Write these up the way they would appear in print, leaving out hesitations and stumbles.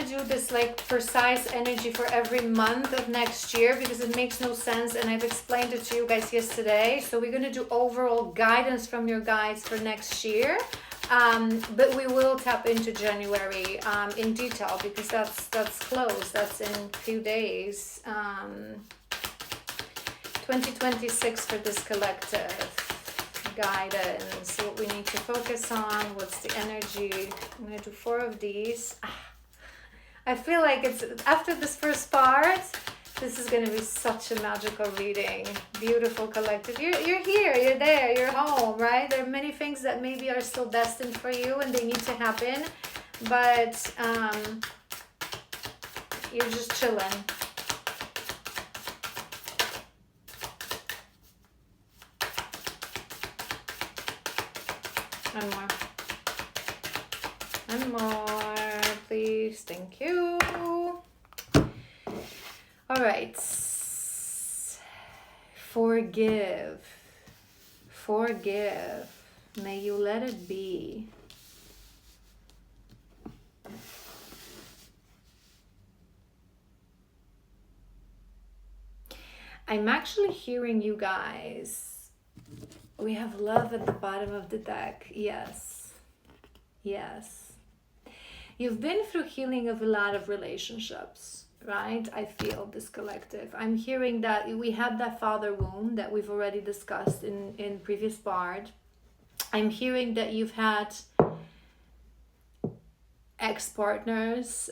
do this like precise energy for every month of next year because it makes no sense, and I've explained it to you guys yesterday. So we're going to do overall guidance from your guides for next year. But we will tap into January in detail because that's close. That's in a few days. 2026 for this collective guidance, what we need to focus on, what's the energy. I'm going to do 4 of these. I feel like it's after this first part, this is going to be such a magical reading. Beautiful collective. You're here, you're there, you're home, right? There are many things that maybe are still destined for you and they need to happen, but you're just chilling. One more. One more, please. Thank you. All right. Forgive. Forgive. May you let it be. I'm actually hearing you guys. We have love at the bottom of the deck. Yes. Yes. You've been through healing of a lot of relationships, right? I feel this collective. I'm hearing that we had that father wound that we've already discussed in previous part. I'm hearing that you've had ex-partners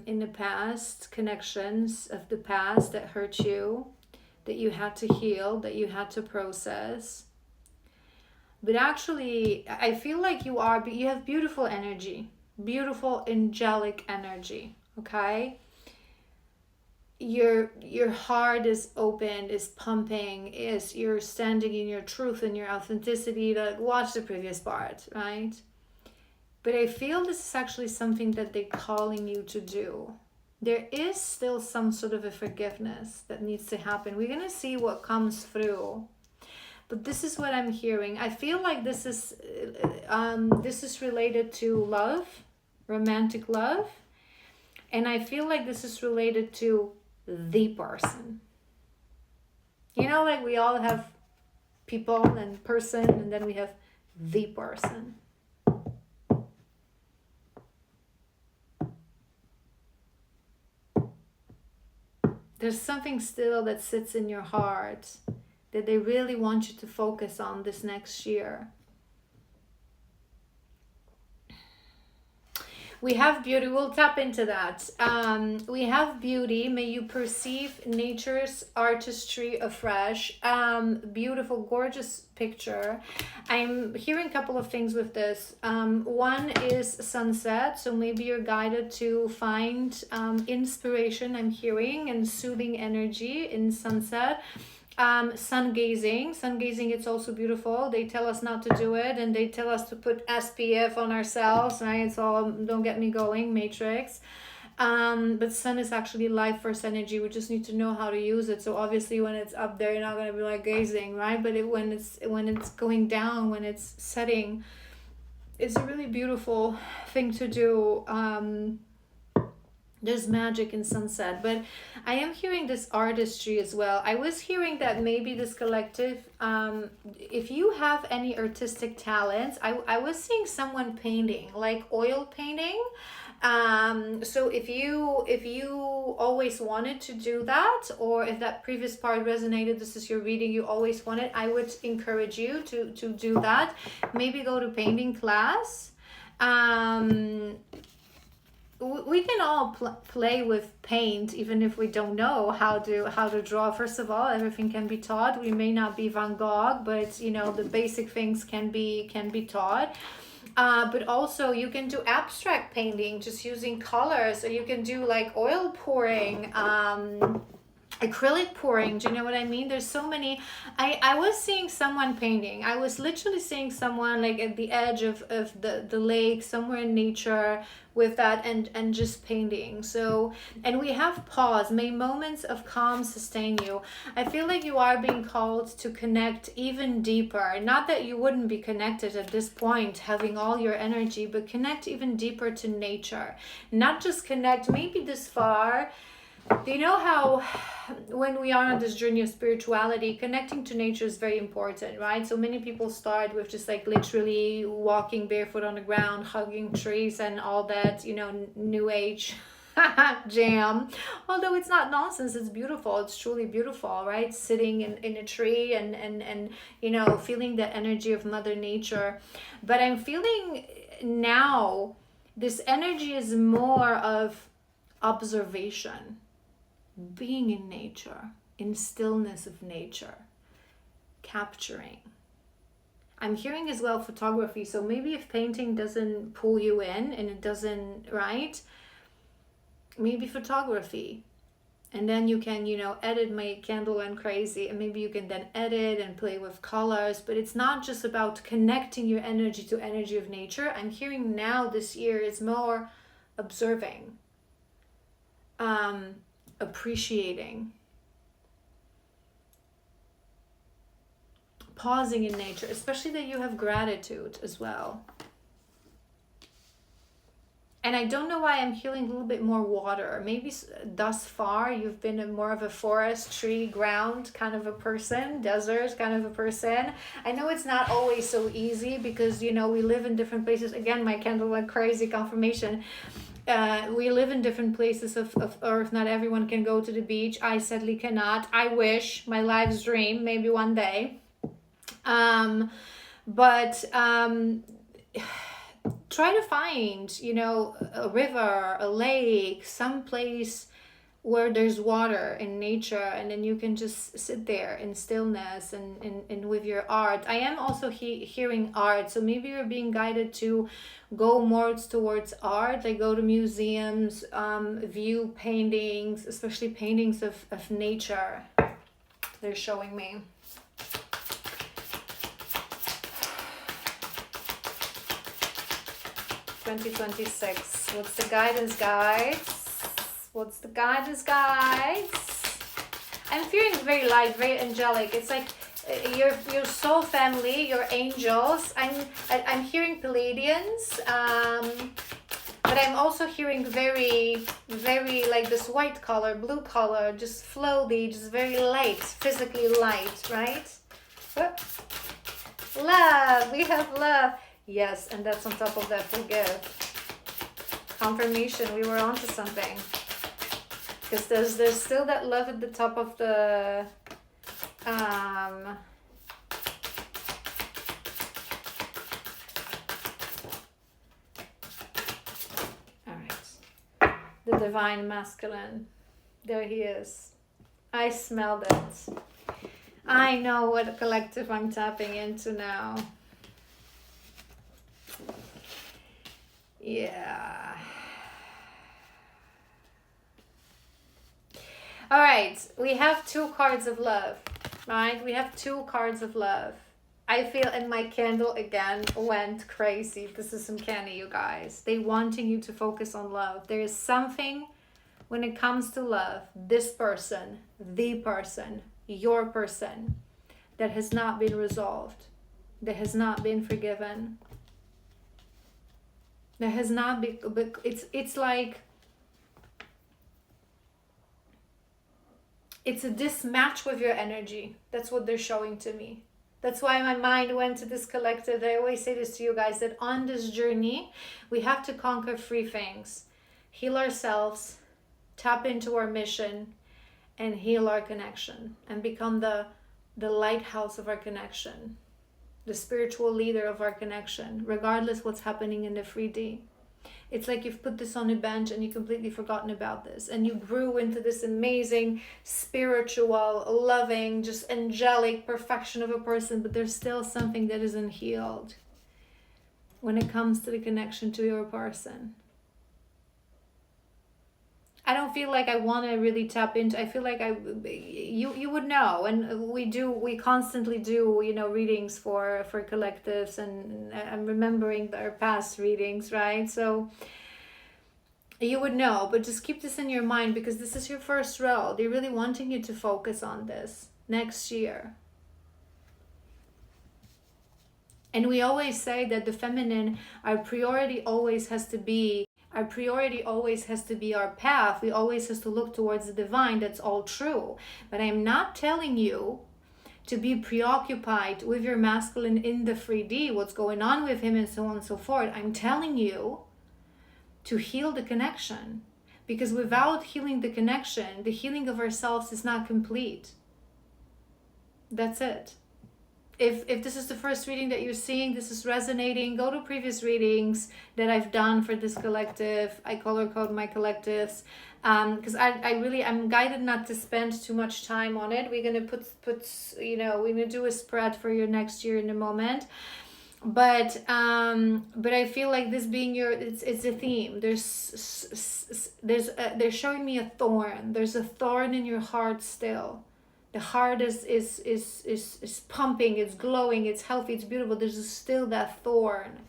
in the past, connections of the past that hurt you, that you had to heal, that you had to process. But actually, I feel like you have beautiful energy, beautiful angelic energy, okay? Your heart is open, is pumping, you're standing in your truth and your authenticity. Like, watch the previous part, right? But I feel this is actually something that they're calling you to do. There is still some sort of a forgiveness that needs to happen. We're going to see what comes through. But this is what I'm hearing. I feel like this is related to love, romantic love. And I feel like this is related to the person. You know, like we all have people and person, and then we have the person. There's something still that sits in your heart that they really want you to focus on this next year. We have beauty. We'll tap into that. We have beauty. May you perceive nature's artistry afresh. Beautiful, gorgeous picture. I'm hearing a couple of things with this. One is sunset. So maybe you're guided to find inspiration, I'm hearing, and soothing energy in sunset. Sun gazing, it's also beautiful. They tell us not to do it, and they tell us to put SPF on ourselves, right? It's all, don't get me going, Matrix. But sun is actually life force energy. We just need to know how to use it. So obviously when it's up there, you're not going to be like gazing, right? But when it's going down, when it's setting, it's a really beautiful thing to do. There's magic in sunset, but I am hearing this artistry as well. I was hearing that maybe this collective, if you have any artistic talents, I was seeing someone painting, like oil painting. So if you always wanted to do that, or if that previous part resonated, this is your reading, you always wanted, I would encourage you to do that. Maybe go to painting class. We can all play with paint, even if we don't know how to draw. First of all, everything can be taught. We may not be Van Gogh, but you know, the basic things can be taught. But also you can do abstract painting just using colors, or you can do like oil pouring. acrylic pouring. Do you know what I mean? There's so many. I was seeing someone painting. I was literally seeing someone like at the edge of the lake, somewhere in nature, with that, and just painting. So, and we have pause. May moments of calm sustain you. I feel like you are being called to connect even deeper. Not that you wouldn't be connected at this point, having all your energy, but connect even deeper to nature. Not just connect maybe this far. Do you know how when we are on this journey of spirituality, connecting to nature is very important, right? So many people start with just like literally walking barefoot on the ground, hugging trees and all that, you know, new age jam. Although it's not nonsense, it's beautiful. It's truly beautiful, right? Sitting in a tree and you know, feeling the energy of Mother Nature. But I'm feeling now this energy is more of observation, being in nature, in stillness of nature, capturing. I'm hearing as well photography. So maybe if painting doesn't pull you in and it doesn't, right? Maybe photography. And then you can, you know, edit. My candle went crazy, and maybe you can then edit and play with colors. But it's not just about connecting your energy to energy of nature. I'm hearing now this year is more observing, appreciating, pausing in nature, especially that you have gratitude as well. And I don't know why I'm feeling a little bit more water. Maybe thus far you've been more of a forest, tree, ground kind of a person, desert kind of a person. I know it's not always so easy because, you know, we live in different places. Again, my candle went crazy, confirmation. We live in different places of earth. Not everyone can go to the beach. I sadly cannot. I wish, my life's dream, maybe one day. But try to find, you know, a river, a lake, some place where there's water in nature, and then you can just sit there in stillness and with your art. I am also hearing art, so maybe you're being guided to go more towards art, like go to museums, view paintings, especially paintings of nature. They're showing me. (2026). What's the guidance, guys? What's the guidance, guys? I'm feeling very light, very angelic. It's like your soul family, your angels. I'm hearing Pleiadians, but I'm also hearing very, very like this white color, blue color, just floaty, just very light, physically light, right? Love, we have love. Yes, and that's on top of that, forgive. Confirmation, we were onto something. Because there's still that love at the top of the all right, the divine masculine, there he is. I smelled it. I know what collective I'm tapping into now. Yeah. All right, we have 2 cards of love, right? We have 2 cards of love. I feel, and my candle again went crazy. This is uncanny, you guys. They wanting you to focus on love. There is something when it comes to love, this person, the person, your person, that has not been resolved, that has not been forgiven. There has not been, it's like, it's a dismatch with your energy. That's what they're showing to me. That's why my mind went to this collective. I always say this to you guys, that on this journey, we have to conquer 3 things. Heal ourselves, tap into our mission, and heal our connection, and become the lighthouse of our connection, the spiritual leader of our connection, regardless what's happening in the 3D. It's like you've put this on a bench and you've completely forgotten about this, and you grew into this amazing, spiritual, loving, just angelic perfection of a person, but there's still something that isn't healed when it comes to the connection to your person. I don't feel like I want to really tap into, I feel like you would know, and we constantly do, you know, readings for collectives, and I'm remembering our past readings, right? So you would know, but just keep this in your mind, because this is your first role. They're really wanting you to focus on this next year. And we always say that the feminine, our priority always has to be our path. We always have to look towards the divine. That's all true. But I'm not telling you to be preoccupied with your masculine in the 3D, what's going on with him and so on and so forth. I'm telling you to heal the connection. Because without healing the connection, the healing of ourselves is not complete. That's it. If this is the first reading that you're seeing, this is resonating, go to previous readings that I've done for this collective. I color code my collectives, because I'm guided not to spend too much time on it. We're gonna put we're gonna do a spread for your next year in a moment. But I feel like this being it's a theme. They're showing me a thorn. There's a thorn in your heart still. The heart is pumping, it's glowing, it's healthy, it's beautiful. There's still that thorn.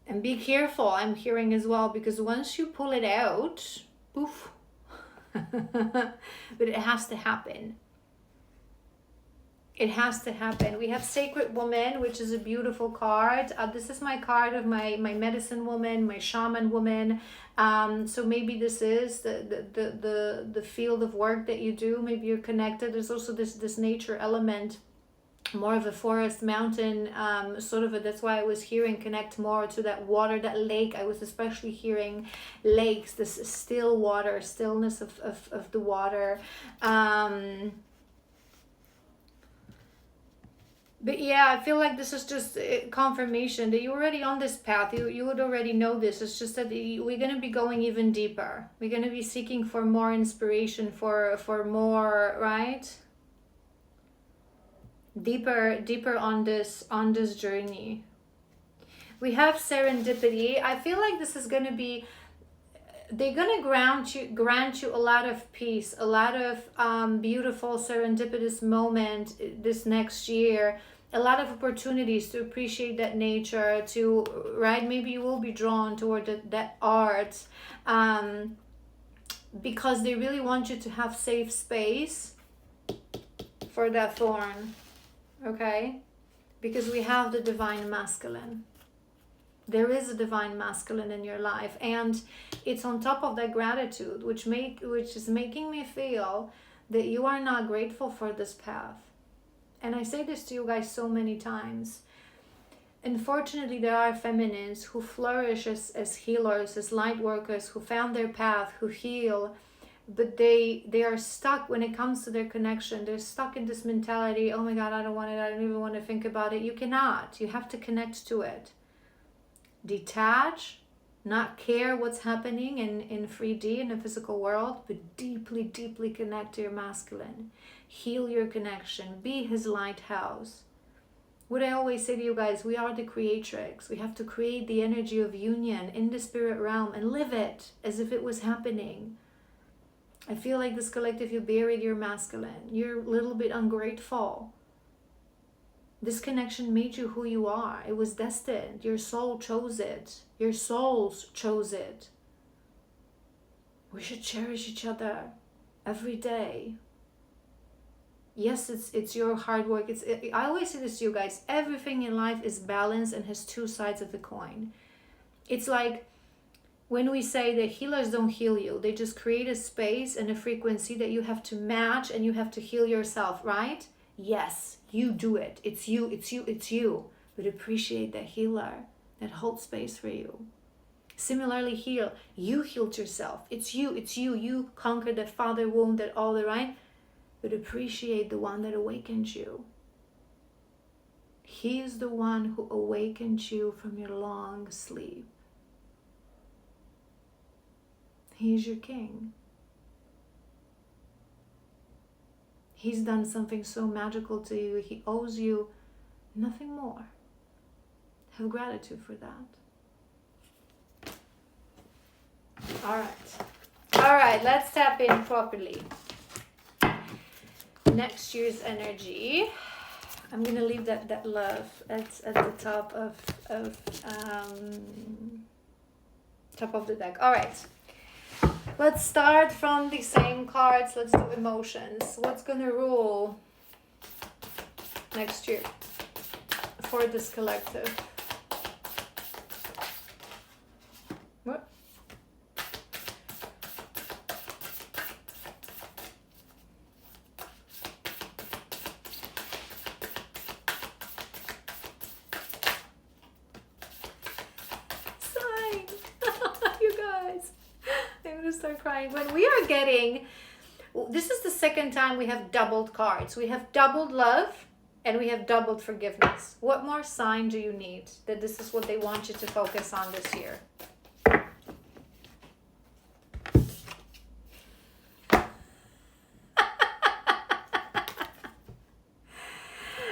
And be careful, I'm hearing as well, because once you pull it out, poof. But it has to happen. It has to happen. We have Sacred Woman, which is a beautiful card. This is my card of my medicine woman, my shaman woman. So maybe this is the field of work that you do. Maybe you're connected. There's also this nature element, more of a forest, mountain, sort of that's why I was hearing connect more to that water, that lake. I was especially hearing lakes, this still water, stillness of the water. But yeah, I feel like this is just confirmation that you're already on this path. You would already know this. It's just that we're going to be going even deeper. We're going to be seeking for more inspiration, for more, right? Deeper on this journey. We have Serendipity. I feel like this is going to be, they're going to grant you a lot of peace, a lot of beautiful serendipitous moment this next year, a lot of opportunities to appreciate that nature, to, right, maybe you will be drawn toward that art, because they really want you to have safe space for that thorn, okay? Because we have the divine masculine. There is a divine masculine in your life, and it's on top of that gratitude, which is making me feel that you are not grateful for this path. And I say this to you guys so many times. Unfortunately, there are feminines who flourish as healers, as light workers, who found their path, who heal, but they are stuck when it comes to their connection. They're stuck in this mentality, oh my God, I don't want it, I don't even want to think about it. You cannot. You have to connect to it. Detach, not care what's happening in 3D, in the physical world, but deeply connect to your masculine. Heal your connection. Be his lighthouse. What I always say to you guys, we are the creatrix. We have to create the energy of union in the spirit realm and live it as if it was happening. I feel like this collective, you buried your masculine. You're a little bit ungrateful. This connection made you who you are. It was destined. Your soul chose it. Your souls chose it. We should cherish each other every day. Yes, it's your hard work. I always say this to you guys. Everything in life is balanced and has two sides of the coin. It's like when we say that healers don't heal you. They just create a space and a frequency that you have to match, and you have to heal yourself, right? Yes, you do it. It's you. But appreciate that healer that holds space for you. Similarly, heal. You healed yourself. It's you. You conquered that father wound, that all the right. But appreciate the one that awakened you. He is the one who awakened you from your long sleep. He is your king. He's done something so magical to you. He owes you nothing more. Have gratitude for that. All right, let's tap in properly. Next year's energy. I'm gonna leave that love at the top of the deck. All right. Let's start from the same cards. Let's do emotions. What's gonna rule next year for this collective? What? Sign. You guys. I'm gonna start crying. When we are getting, this is the second time we have doubled cards. We have doubled love and we have doubled forgiveness. What more sign do you need that this is what they want you to focus on this year?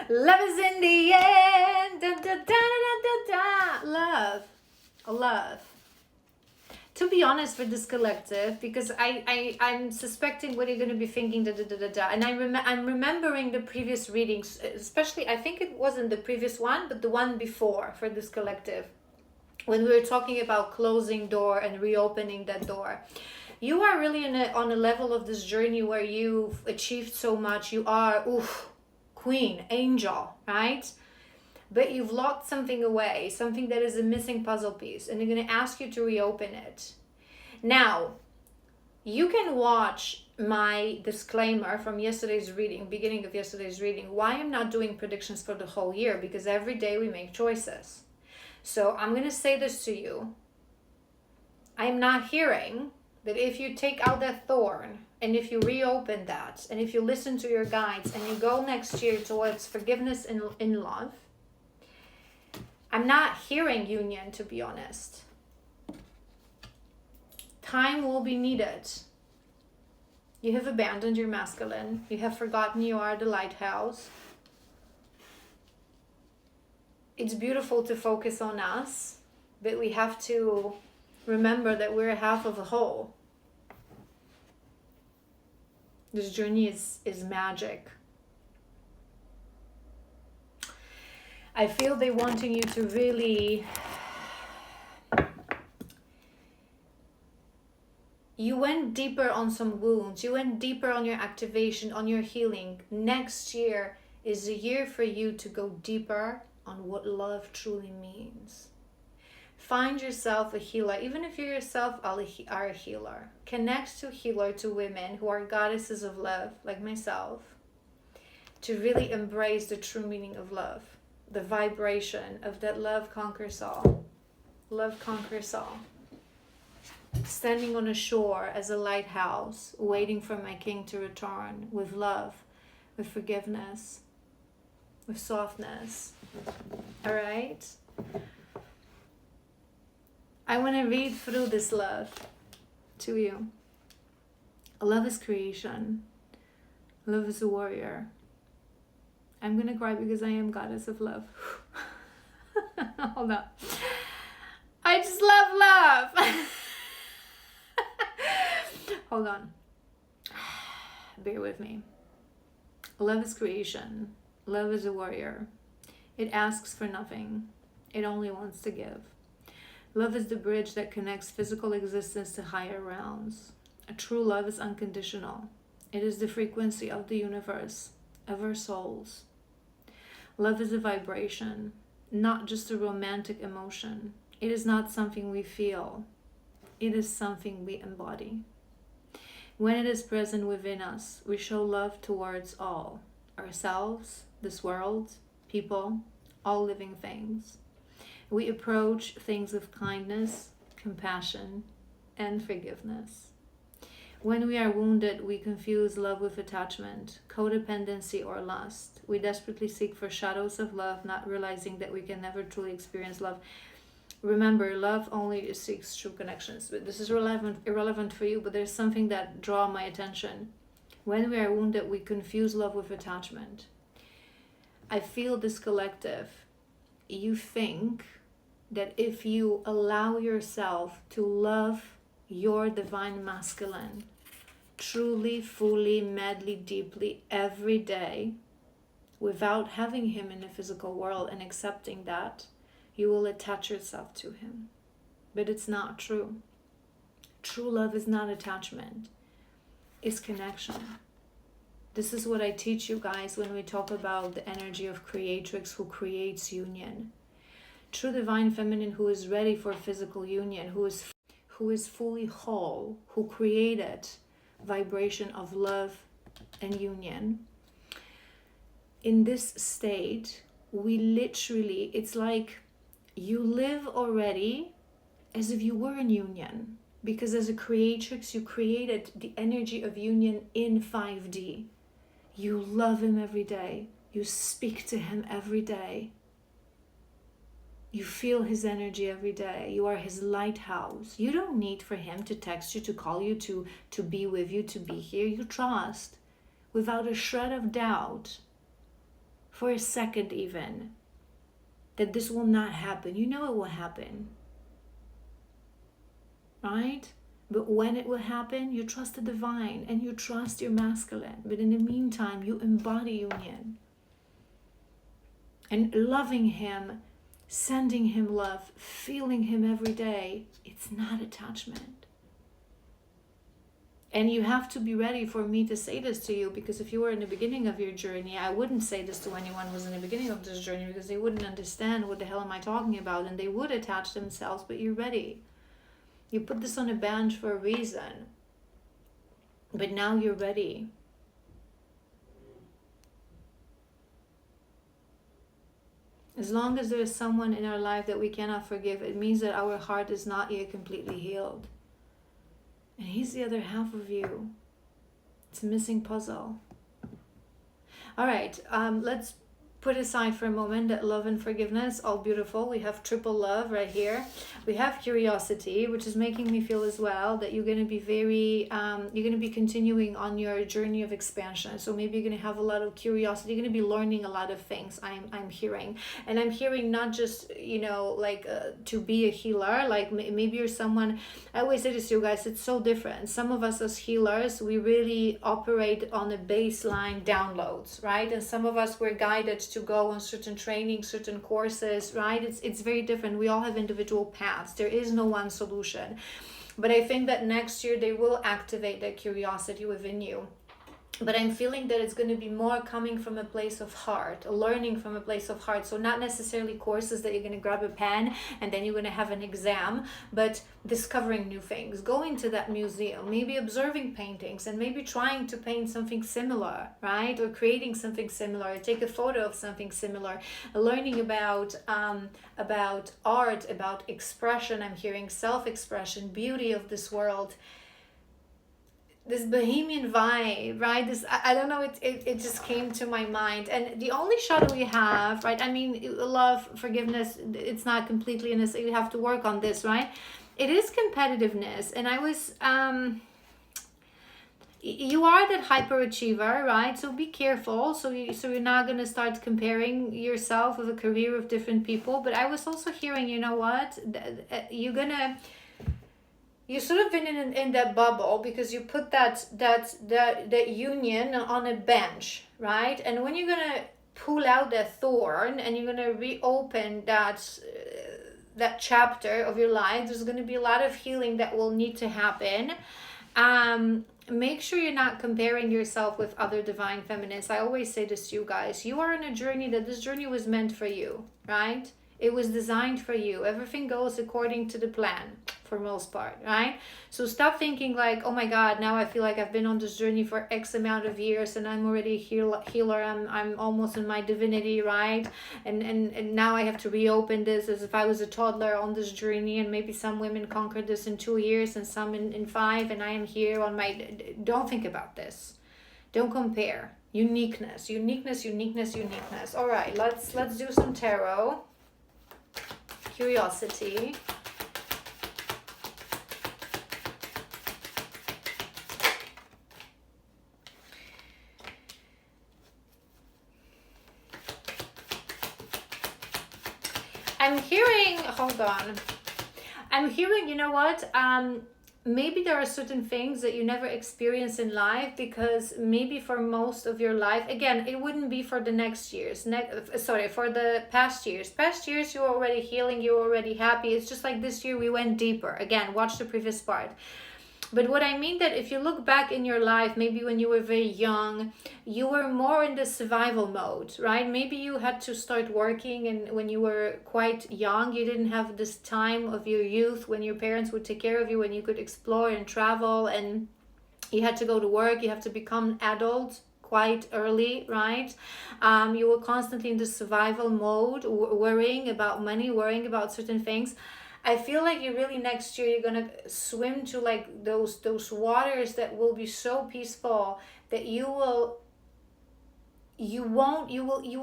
Love is in the end. Da, da, da, da, da, da. Love. Love. To be honest with this collective, because I'm suspecting what you're going to be thinking, da, da, da, da, da. And I'm remembering the previous readings, especially, I think it wasn't the previous one, but the one before for this collective, when we were talking about closing door and reopening that door. You are really on a level of this journey where you've achieved so much. You are, queen, angel, right? But you've locked something away, something that is a missing puzzle piece, and they're going to ask you to reopen it. Now, you can watch my disclaimer from yesterday's reading, beginning of yesterday's reading, why I'm not doing predictions for the whole year, because every day we make choices. So I'm going to say this to you. I'm not hearing that if you take out that thorn, and if you reopen that, and if you listen to your guides, and you go next year towards forgiveness in love, I'm not hearing union, to be honest. Time will be needed. You have abandoned your masculine. You have forgotten you are the lighthouse. It's beautiful to focus on us, but we have to remember that we're half of a whole. This journey is magic. I feel they wanting you to really, you went deeper on some wounds, you went deeper on your activation, on your healing. Next year is a year for you to go deeper on what love truly means. Find yourself a healer, even if you yourself are a healer. Connect to healer, to women who are goddesses of love, like myself, to really embrace the true meaning of love. The vibration of that love conquers all. Love conquers all. Standing on a shore as a lighthouse, waiting for my king to return with love, with forgiveness, with softness. All right? I want to read through this love to you. Love is creation. Love is a warrior. I'm going to cry because I am goddess of love. Hold on. I just love love. Hold on. Bear with me. Love is creation. Love is a warrior. It asks for nothing. It only wants to give. Love is the bridge that connects physical existence to higher realms. A true love is unconditional. It is the frequency of the universe, of our souls. Love is a vibration, not just a romantic emotion. It is not something we feel. It is something we embody. When it is present within us, we show love towards all, ourselves, this world, people, all living things. We approach things with kindness, compassion, and forgiveness. When we are wounded, we confuse love with attachment, codependency, or lust. We desperately seek for shadows of love, not realizing that we can never truly experience love. Remember, love only seeks true connections. But this is irrelevant for you, but there's something that draws my attention. When we are wounded, we confuse love with attachment. I feel this collective. You think that if you allow yourself to love your divine masculine, truly, fully, madly, deeply, every day, without having him in the physical world and accepting that, you will attach yourself to him. But it's not true. True love is not attachment. It's connection. This is what I teach you guys when we talk about the energy of creatrix who creates union. True divine feminine who is ready for physical union, who is fully whole, who created vibration of love and union. In this state, we literally, it's like you live already as if you were in union. Because as a creatrix, you created the energy of union in 5D. You love him every day. You speak to him every day. You feel his energy every day. You are his lighthouse. You don't need for him to text you, to call you, to be with you, to be here. You trust without a shred of doubt, for a second even, that this will not happen. You know it will happen. Right? But when it will happen, you trust the divine and you trust your masculine. But in the meantime, you embody union. And loving him, sending him love, feeling him every day, it's not attachment. And you have to be ready for me to say this to you, because if you were in the beginning of your journey, I wouldn't say this to anyone who's in the beginning of this journey, because they wouldn't understand what the hell am I talking about, and they would attach themselves. But you're ready. You put this on a bench for a reason. But now you're ready. As long as there is someone in our life that we cannot forgive, it means that our heart is not yet completely healed. And he's the other half of you. It's a missing puzzle. All right, let's put aside for a moment that love and forgiveness, all beautiful. We have triple love right here. We have curiosity, which is making me feel as well that you're going to be very, you're going to be continuing on your journey of expansion. So maybe you're going to have a lot of curiosity. You're going to be learning a lot of things. I'm hearing, and I'm hearing not just, you know, like to be a healer. Like maybe you're someone. I always say this to you guys. It's so different. Some of us as healers, we really operate on a baseline downloads, right? And some of us were guided to go on certain training, certain courses, right? It's very different. We all have individual paths. There is no one solution. But I think that next year they will activate that curiosity within you. But I'm feeling that it's going to be more coming from a place of heart, learning from a place of heart. So not necessarily courses that you're going to grab a pen and then you're going to have an exam, but discovering new things, going to that museum, maybe observing paintings and maybe trying to paint something similar, right? Or creating something similar, take a photo of something similar, learning about art, about expression. I'm hearing self-expression, beauty of this world. This bohemian vibe, right? This, I don't know, it just came to my mind. And the only shadow we have, right? I mean, love, forgiveness, it's not completely in this. You have to work on this, right? It is competitiveness. And I was, you are that hyperachiever, right? So be careful. So you're not going to start comparing yourself with a career of different people. But I was also hearing, you know what? You sort of been in that bubble because you put that union on a bench, right? And when you're gonna pull out that thorn and you're gonna reopen that chapter of your life, there's gonna be a lot of healing that will need to happen. Make sure you're not comparing yourself with other divine feminines. I always say this to you guys. You are on a journey that this journey was meant for you, right? It was designed for you. Everything goes according to the plan for most part, right? So stop thinking like, oh my God, now I feel like I've been on this journey for X amount of years and I'm already a healer. I'm almost in my divinity, right? And now I have to reopen this as if I was a toddler on this journey, and maybe some women conquered this in 2 years and some in 5, and I am here on my... Don't think about this. Don't compare. Uniqueness. All right, let's do some tarot. Curiosity. I'm hearing, hold on. I'm hearing, you know what? maybe there are certain things that you never experience in life, because maybe for most of your life, again, it wouldn't be for the next years, for the past years you were already healing, you were already happy. It's just like this year we went deeper. Again, watch the previous part. But what I mean, that if you look back in your life, maybe when you were very young, you were more in the survival mode, right? Maybe you had to start working, and when you were quite young, you didn't have this time of your youth when your parents would take care of you, when you could explore and travel, and you had to go to work, you have to become adult quite early, right? You were constantly in the survival mode, worrying about money, worrying about certain things. I feel like you really, next year, you're gonna swim to like those waters that will be so peaceful that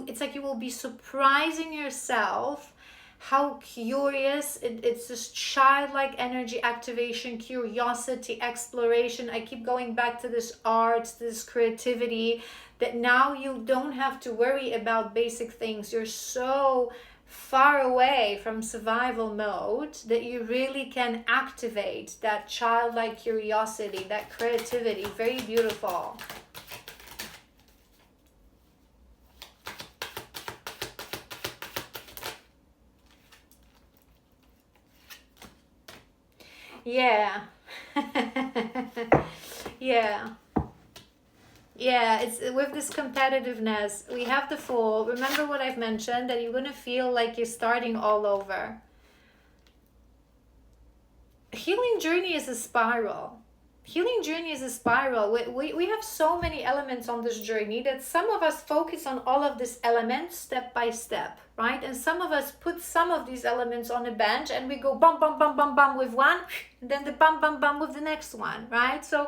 it's like you will be surprising yourself how curious it's this childlike energy, activation, curiosity, exploration. I keep going back to this art, this creativity, that now you don't have to worry about basic things. You're so far away from survival mode that you really can activate that childlike curiosity, that creativity. Very beautiful. Yeah. Yeah. Yeah, it's with this competitiveness. We have the Fool. Remember what I've mentioned, that you're going to feel like you're starting all over. Healing journey is a spiral. Healing journey is a spiral. We have so many elements on this journey that some of us focus on all of these elements step by step, right? And some of us put some of these elements on a bench and we go bum, bum, bum, bum, bum with one, and then the bum, bum, bum with the next one, right? So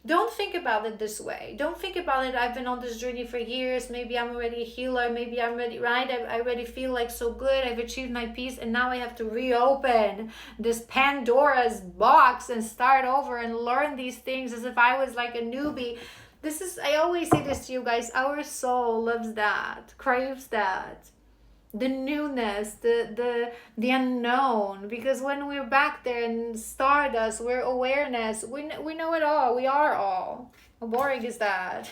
don't think about it this way. Don't think about it, I've been on this journey for years, maybe I'm already a healer, maybe I'm ready, right? I already feel like so good, I've achieved my peace, and now I have to reopen this Pandora's box and start over and learn these things as if I was like a newbie. I always say this to you guys, our soul loves that, craves that. The newness, the unknown, because when we're back there in stardust, we're awareness, we know it all, we are all. How boring is that?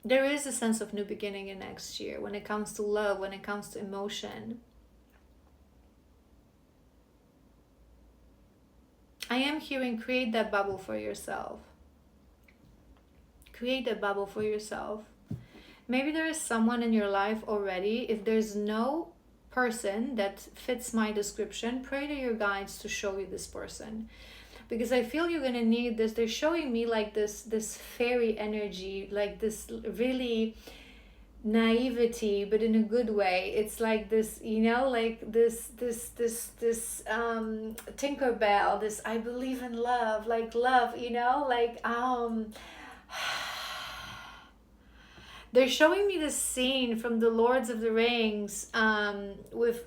There is a sense of new beginning in next year when it comes to love, when it comes to emotion. I am hearing, create that bubble for yourself. Create that bubble for yourself. Maybe there is someone in your life already. If there's no person that fits my description, pray to your guides to show you this person. Because I feel you're going to need this. They're showing me like this fairy energy, like this really naivety, but in a good way. It's like this, like this Tinkerbell, this I believe in love, like love, like they're showing me this scene from the Lords of the Rings, with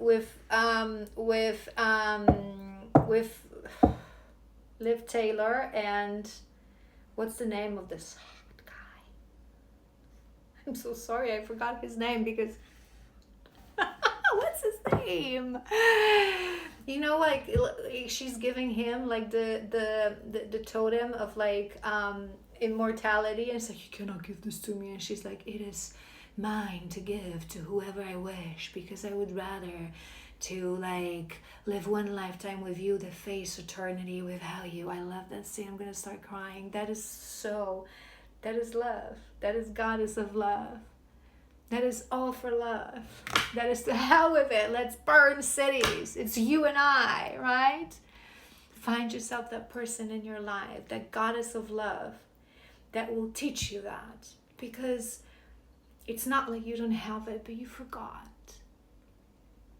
Liv Taylor and what's the name of this guy? I'm so sorry, I forgot his name because what's his name? Like she's giving him like the totem of like immortality, and it's like, you cannot give this to me, and she's like, it is mine to give to whoever I wish, because I would rather to like live one lifetime with you than face eternity without you. I love that scene. I'm gonna start crying. That is love. That is goddess of love. That is all for love. That is to hell with it. Let's burn cities. It's you and I, right? Find yourself that person in your life, that goddess of love that will teach you that, because it's not like you don't have it, but you forgot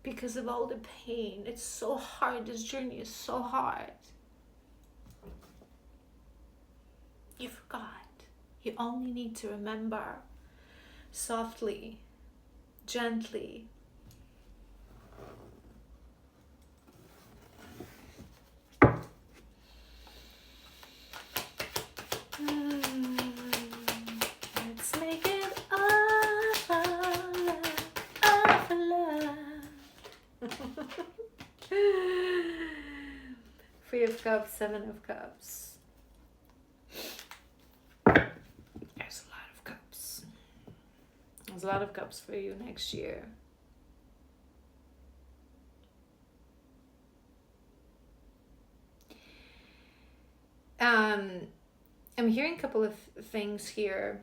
because of all the pain. It's so hard. This journey is so hard. You forgot. You only need to remember softly, gently. Let's make it up. of Cups, Seven of Cups. There's a lot of cups. There's a lot of cups for you next year. I'm hearing a couple of things here.